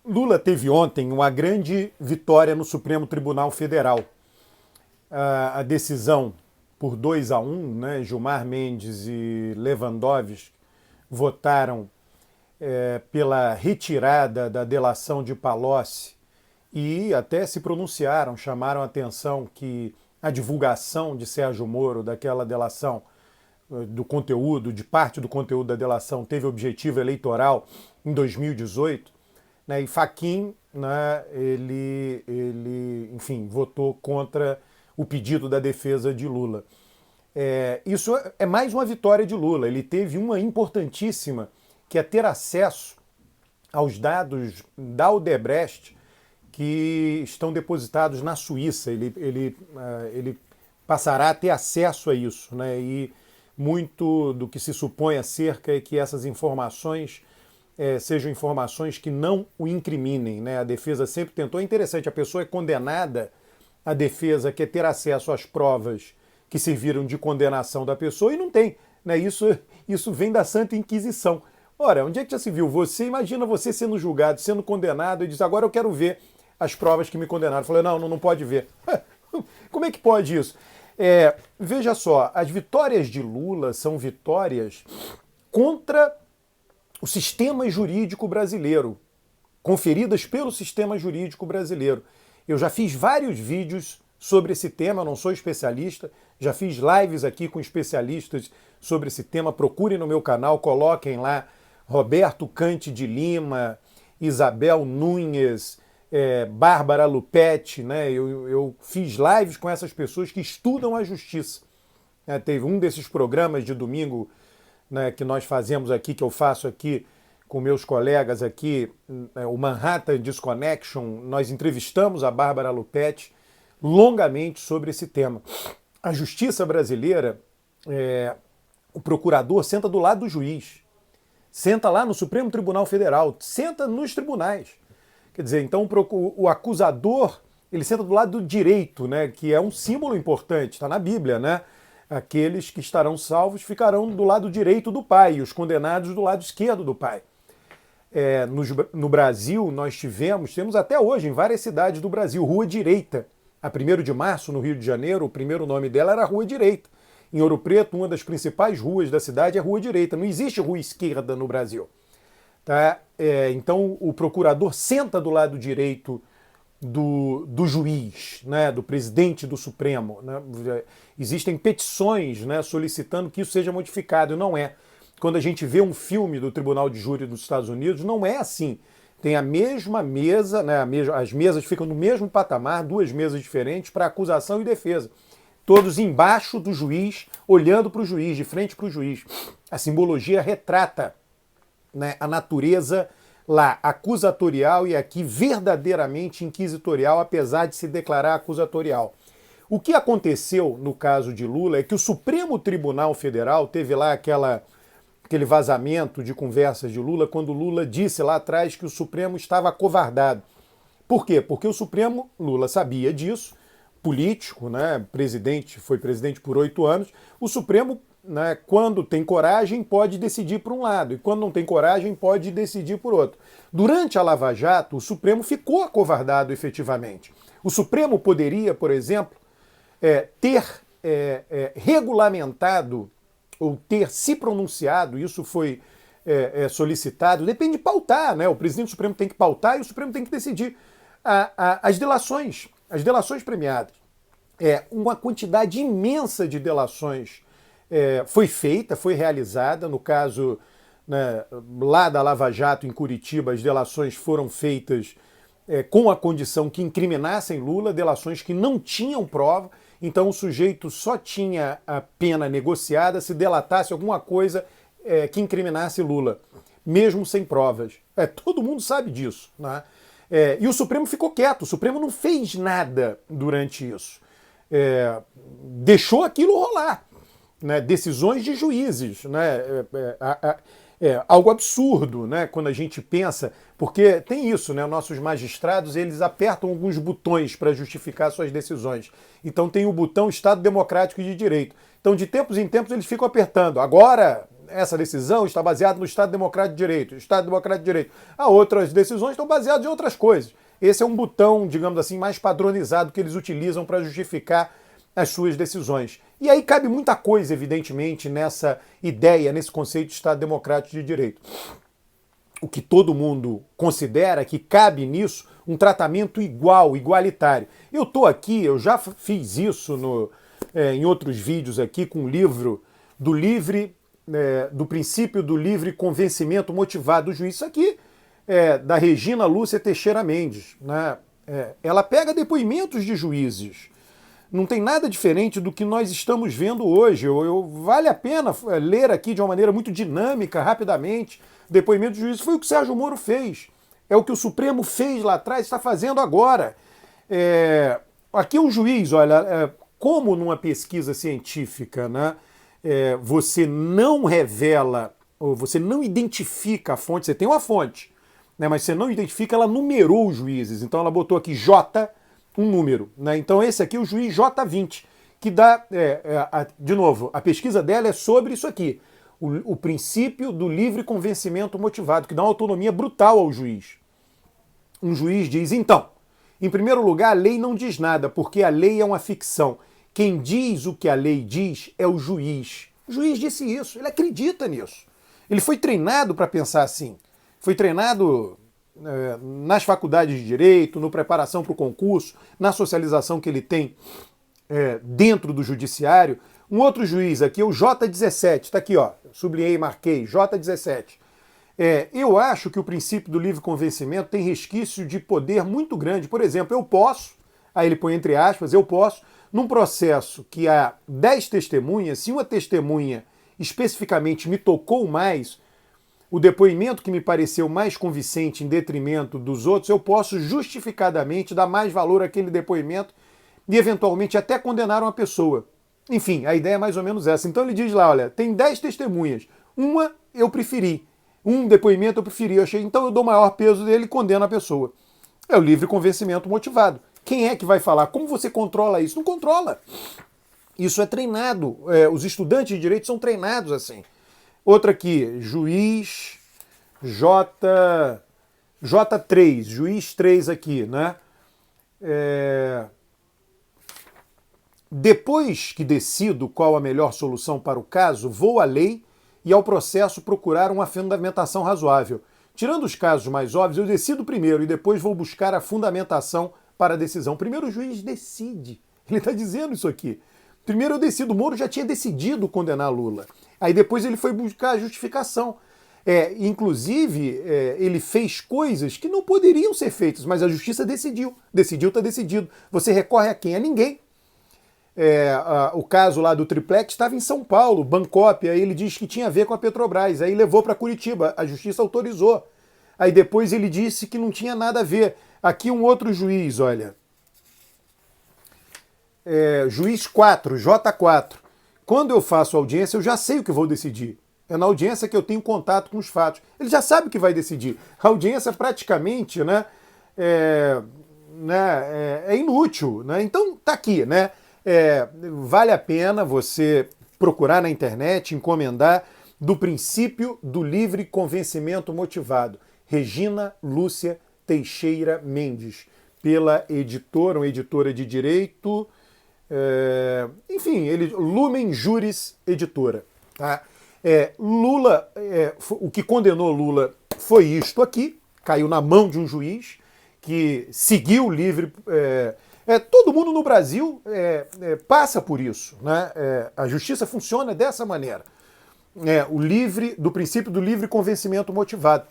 Lula teve ontem uma grande vitória no Supremo Tribunal Federal. A decisão por 2-1, né, Gilmar Mendes e Lewandowski votaram pela retirada da delação de Palocci e até se pronunciaram, chamaram a atenção que a divulgação de Sérgio Moro daquela delação, do conteúdo, de parte do conteúdo da delação, teve objetivo eleitoral em 2018, né, e Fachin, né, enfim, votou contra o pedido da defesa de Lula. Isso é mais uma vitória de Lula. Ele teve uma importantíssima, que é ter acesso aos dados da Odebrecht que estão depositados na Suíça. Ele passará a ter acesso a isso, né? E muito do que se supõe acerca é que essas informações sejam informações que não o incriminem, né? A defesa sempre tentou. É interessante, a pessoa é condenada, a defesa quer ter acesso às provas que serviram de condenação da pessoa e não tem, né? Isso vem da Santa Inquisição. Ora, onde é que já se viu? Imagina você sendo julgado, sendo condenado e diz, agora eu quero ver as provas que me condenaram. Eu falei, não pode ver. Como é que pode isso? Veja só, as vitórias de Lula são vitórias contra o sistema jurídico brasileiro, conferidas pelo sistema jurídico brasileiro. Eu já fiz vários vídeos sobre esse tema, eu não sou especialista, já fiz lives aqui com especialistas sobre esse tema, procurem no meu canal, coloquem lá Roberto Cante de Lima, Isabel Nunes, Bárbara Lupetti, né? Eu fiz lives com essas pessoas que estudam a justiça. Teve um desses programas de domingo, né, que nós fazemos aqui, que eu faço aqui com meus colegas aqui, o Manhattan Disconnection, nós entrevistamos a Bárbara Lupetti longamente sobre esse tema. A justiça brasileira, o procurador senta do lado do juiz, senta lá no Supremo Tribunal Federal, senta nos tribunais. Quer dizer, então o acusador, ele senta do lado do direito, né, que é um símbolo importante, está na Bíblia, né? Aqueles que estarão salvos ficarão do lado direito do Pai, e os condenados do lado esquerdo do Pai. No Brasil, nós temos até hoje, em várias cidades do Brasil, Rua Direita. A 1º de março, no Rio de Janeiro, o primeiro nome dela era Rua Direita. Em Ouro Preto, uma das principais ruas da cidade é Rua Direita. Não existe Rua Esquerda no Brasil. Tá? Então, o procurador senta do lado direito do juiz, né, do presidente do Supremo. Né? Existem petições, né, solicitando que isso seja modificado, e não é. Quando a gente vê um filme do Tribunal de Júri dos Estados Unidos, não é assim. Tem a mesma mesa, né, as mesas ficam no mesmo patamar, duas mesas diferentes para acusação e defesa. Todos embaixo do juiz, olhando para o juiz, de frente para o juiz. A simbologia retrata, né, a natureza lá acusatorial e aqui verdadeiramente inquisitorial, apesar de se declarar acusatorial. O que aconteceu no caso de Lula é que o Supremo Tribunal Federal teve lá aquele vazamento de conversas de Lula, quando Lula disse lá atrás que o Supremo estava acovardado. Por quê? Porque o Supremo, Lula sabia disso, político, né, foi presidente por 8 anos, o Supremo, né, quando tem coragem, pode decidir por um lado, e quando não tem coragem, pode decidir por outro. Durante a Lava Jato, o Supremo ficou acovardado efetivamente. O Supremo poderia, por exemplo, ter regulamentado ou ter se pronunciado, isso foi solicitado, depende de pautar, né? O presidente do Supremo tem que pautar e o Supremo tem que decidir as delações premiadas. Uma quantidade imensa de delações foi realizada, no caso, né, lá da Lava Jato em Curitiba, as delações foram feitas com a condição que incriminassem Lula, delações que não tinham prova, então o sujeito só tinha a pena negociada se delatasse alguma coisa que incriminasse Lula, mesmo sem provas. Todo mundo sabe disso, né? E o Supremo ficou quieto, o Supremo não fez nada durante isso. Deixou aquilo rolar, né? Decisões de juízes, né? Algo absurdo, né? Quando a gente pensa, porque tem isso, né? Nossos magistrados, eles apertam alguns botões para justificar suas decisões. Então tem o botão Estado Democrático de Direito. Então de tempos em tempos eles ficam apertando. Agora essa decisão está baseada no Estado Democrático de Direito, Estado Democrático de Direito. Há outras decisões que estão baseadas em outras coisas. Esse é um botão, digamos assim, mais padronizado que eles utilizam para justificar as suas decisões. E aí cabe muita coisa, evidentemente, nessa ideia, nesse conceito de Estado Democrático de Direito. O que todo mundo considera que cabe nisso um tratamento igual, igualitário. Eu estou aqui, eu já fiz isso em outros vídeos aqui com o livro do princípio do livre convencimento motivado do juiz. Isso aqui é da Regina Lúcia Teixeira Mendes, né? Ela pega depoimentos de juízes. Não tem nada diferente do que nós estamos vendo hoje. Vale a pena ler aqui de uma maneira muito dinâmica, rapidamente, depoimento de juízes. Foi o que o Sérgio Moro fez. É o que o Supremo fez lá atrás, está fazendo agora. Aqui um juiz, olha, como numa pesquisa científica, né, você não revela, ou você não identifica a fonte, você tem uma fonte, né, mas você não identifica, ela numerou os juízes. Então ela botou aqui J, um número, né? Então esse aqui é o juiz J20, que dá, de novo, a pesquisa dela é sobre isso aqui, o princípio do livre convencimento motivado, que dá uma autonomia brutal ao juiz. Um juiz diz, então, em primeiro lugar, a lei não diz nada, porque a lei é uma ficção. Quem diz o que a lei diz é o juiz. O juiz disse isso, ele acredita nisso. Ele foi treinado para pensar assim. Foi treinado nas faculdades de Direito, na preparação para o concurso, na socialização que ele tem dentro do judiciário. Um outro juiz aqui, o J17, está aqui, ó, sublinhei e marquei, J17. Eu acho que o princípio do livre convencimento tem resquício de poder muito grande. Por exemplo, eu posso, aí ele põe entre aspas, eu posso, num processo que há 10 testemunhas, se uma testemunha especificamente me tocou mais, o depoimento que me pareceu mais convincente em detrimento dos outros, eu posso justificadamente dar mais valor àquele depoimento e eventualmente até condenar uma pessoa. Enfim, a ideia é mais ou menos essa. Então ele diz lá, olha, tem 10 testemunhas, uma eu preferi, um depoimento eu preferi, então eu dou maior peso dele e condeno a pessoa. É o livre convencimento motivado. Quem é que vai falar? Como você controla isso? Não controla. Isso é treinado. Os estudantes de direito são treinados assim. Outra aqui, juiz J3, juiz 3 aqui, né? Depois que decido qual a melhor solução para o caso, vou à lei e ao processo procurar uma fundamentação razoável. Tirando os casos mais óbvios, eu decido primeiro e depois vou buscar a fundamentação para a decisão. Primeiro o juiz decide. Ele está dizendo isso aqui. Primeiro eu decido. O Moro já tinha decidido condenar Lula. Aí depois ele foi buscar a justificação. Inclusive, ele fez coisas que não poderiam ser feitas, mas a justiça decidiu. Decidiu, está decidido. Você recorre a quem? A ninguém. O caso lá do triplex estava em São Paulo, Bancop, aí ele diz que tinha a ver com a Petrobras, aí levou para Curitiba, a justiça autorizou. Aí depois ele disse que não tinha nada a ver. Aqui um outro juiz, olha. Juiz 4, J4. Quando eu faço audiência, eu já sei o que vou decidir. É na audiência que eu tenho contato com os fatos. Ele já sabe o que vai decidir. A audiência praticamente, né, é inútil, né? Então tá aqui, né? Vale a pena você procurar na internet, encomendar, do princípio do livre convencimento motivado. Regina Lúcia Teixeira Mendes, pela editora, uma editora de direito, enfim, Lumen Juris Editora. Tá? Lula, o que condenou Lula foi isto aqui, caiu na mão de um juiz que seguiu o livre... todo mundo no Brasil passa por isso, né? A justiça funciona dessa maneira. Do princípio do livre convencimento motivado.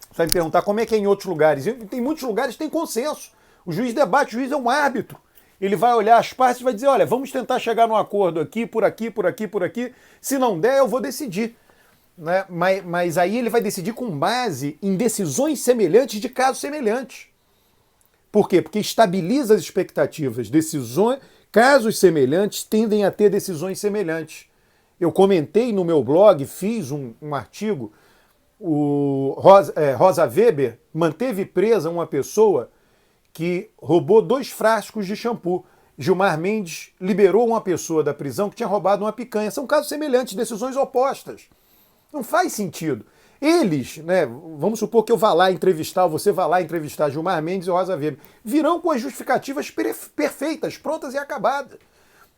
Você vai me perguntar como é que é em outros lugares. Tem muitos lugares que tem consenso. O juiz debate, o juiz é um árbitro. Ele vai olhar as partes e vai dizer, olha, vamos tentar chegar num acordo aqui, por aqui, por aqui, por aqui. Se não der, eu vou decidir. Né? Mas aí ele vai decidir com base em decisões semelhantes de casos semelhantes. Por quê? Porque estabiliza as expectativas. Casos semelhantes tendem a ter decisões semelhantes. Eu comentei no meu blog, fiz um artigo, Rosa Weber manteve presa uma pessoa que roubou 2 frascos de shampoo. Gilmar Mendes liberou uma pessoa da prisão que tinha roubado uma picanha. São casos semelhantes, decisões opostas. Não faz sentido. Eles, né, vamos supor que eu vá lá entrevistar, você vá lá entrevistar Gilmar Mendes e Rosa Weber, virão com as justificativas perfeitas, prontas e acabadas.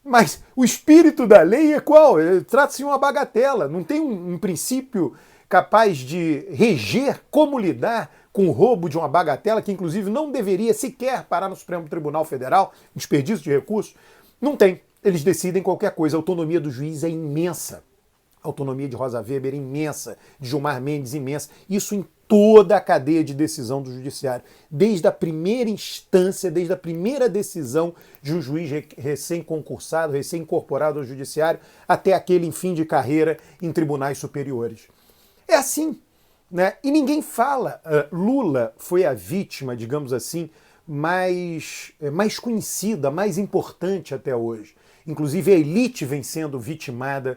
Mas o espírito da lei é qual? Trata-se de uma bagatela, não tem um princípio capaz de reger como lidar com o roubo de uma bagatela, que inclusive não deveria sequer parar no Supremo Tribunal Federal, desperdício de recursos. Não tem. Eles decidem qualquer coisa. A autonomia do juiz é imensa. A autonomia de Rosa Weber é imensa, de Gilmar Mendes imensa. Isso em toda a cadeia de decisão do judiciário. Desde a primeira instância, desde a primeira decisão de um juiz recém-concursado, recém-incorporado ao judiciário, até aquele em fim de carreira em tribunais superiores. É assim, né? E ninguém fala. Lula foi a vítima, digamos assim, mais conhecida, mais importante até hoje. Inclusive a elite vem sendo vitimada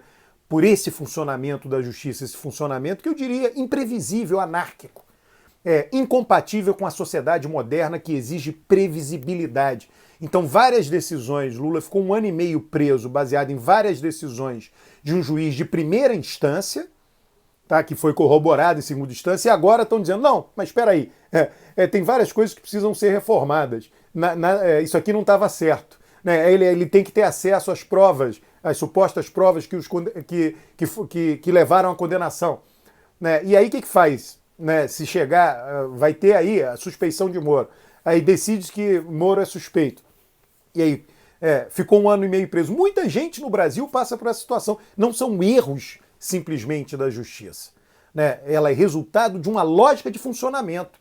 por esse funcionamento da justiça, esse funcionamento que eu diria imprevisível, anárquico, incompatível com a sociedade moderna que exige previsibilidade. Então, várias decisões, Lula ficou 1 ano e meio preso, baseado em várias decisões de um juiz de primeira instância, tá, que foi corroborado em segunda instância, e agora estão dizendo, não, mas espera aí, tem várias coisas que precisam ser reformadas, isso aqui não estava certo. Né? Ele tem que ter acesso às provas, às supostas provas que levaram à condenação. Né? E aí o que faz? Né? Se chegar, vai ter aí a suspeição de Moro. Aí decide que Moro é suspeito. E aí ficou 1 ano e meio preso. Muita gente no Brasil passa por essa situação. Não são erros simplesmente da justiça. Né? Ela é resultado de uma lógica de funcionamento.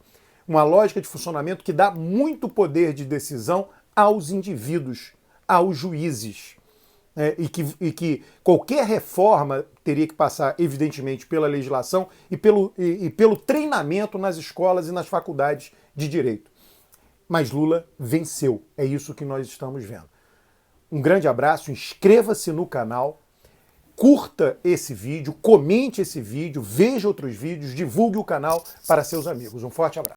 Uma lógica de funcionamento que dá muito poder de decisão aos indivíduos, aos juízes. E que qualquer reforma teria que passar, evidentemente, pela legislação e pelo treinamento nas escolas e nas faculdades de direito. Mas Lula venceu. É isso que nós estamos vendo. Um grande abraço, inscreva-se no canal, curta esse vídeo, comente esse vídeo, veja outros vídeos, divulgue o canal para seus amigos. Um forte abraço.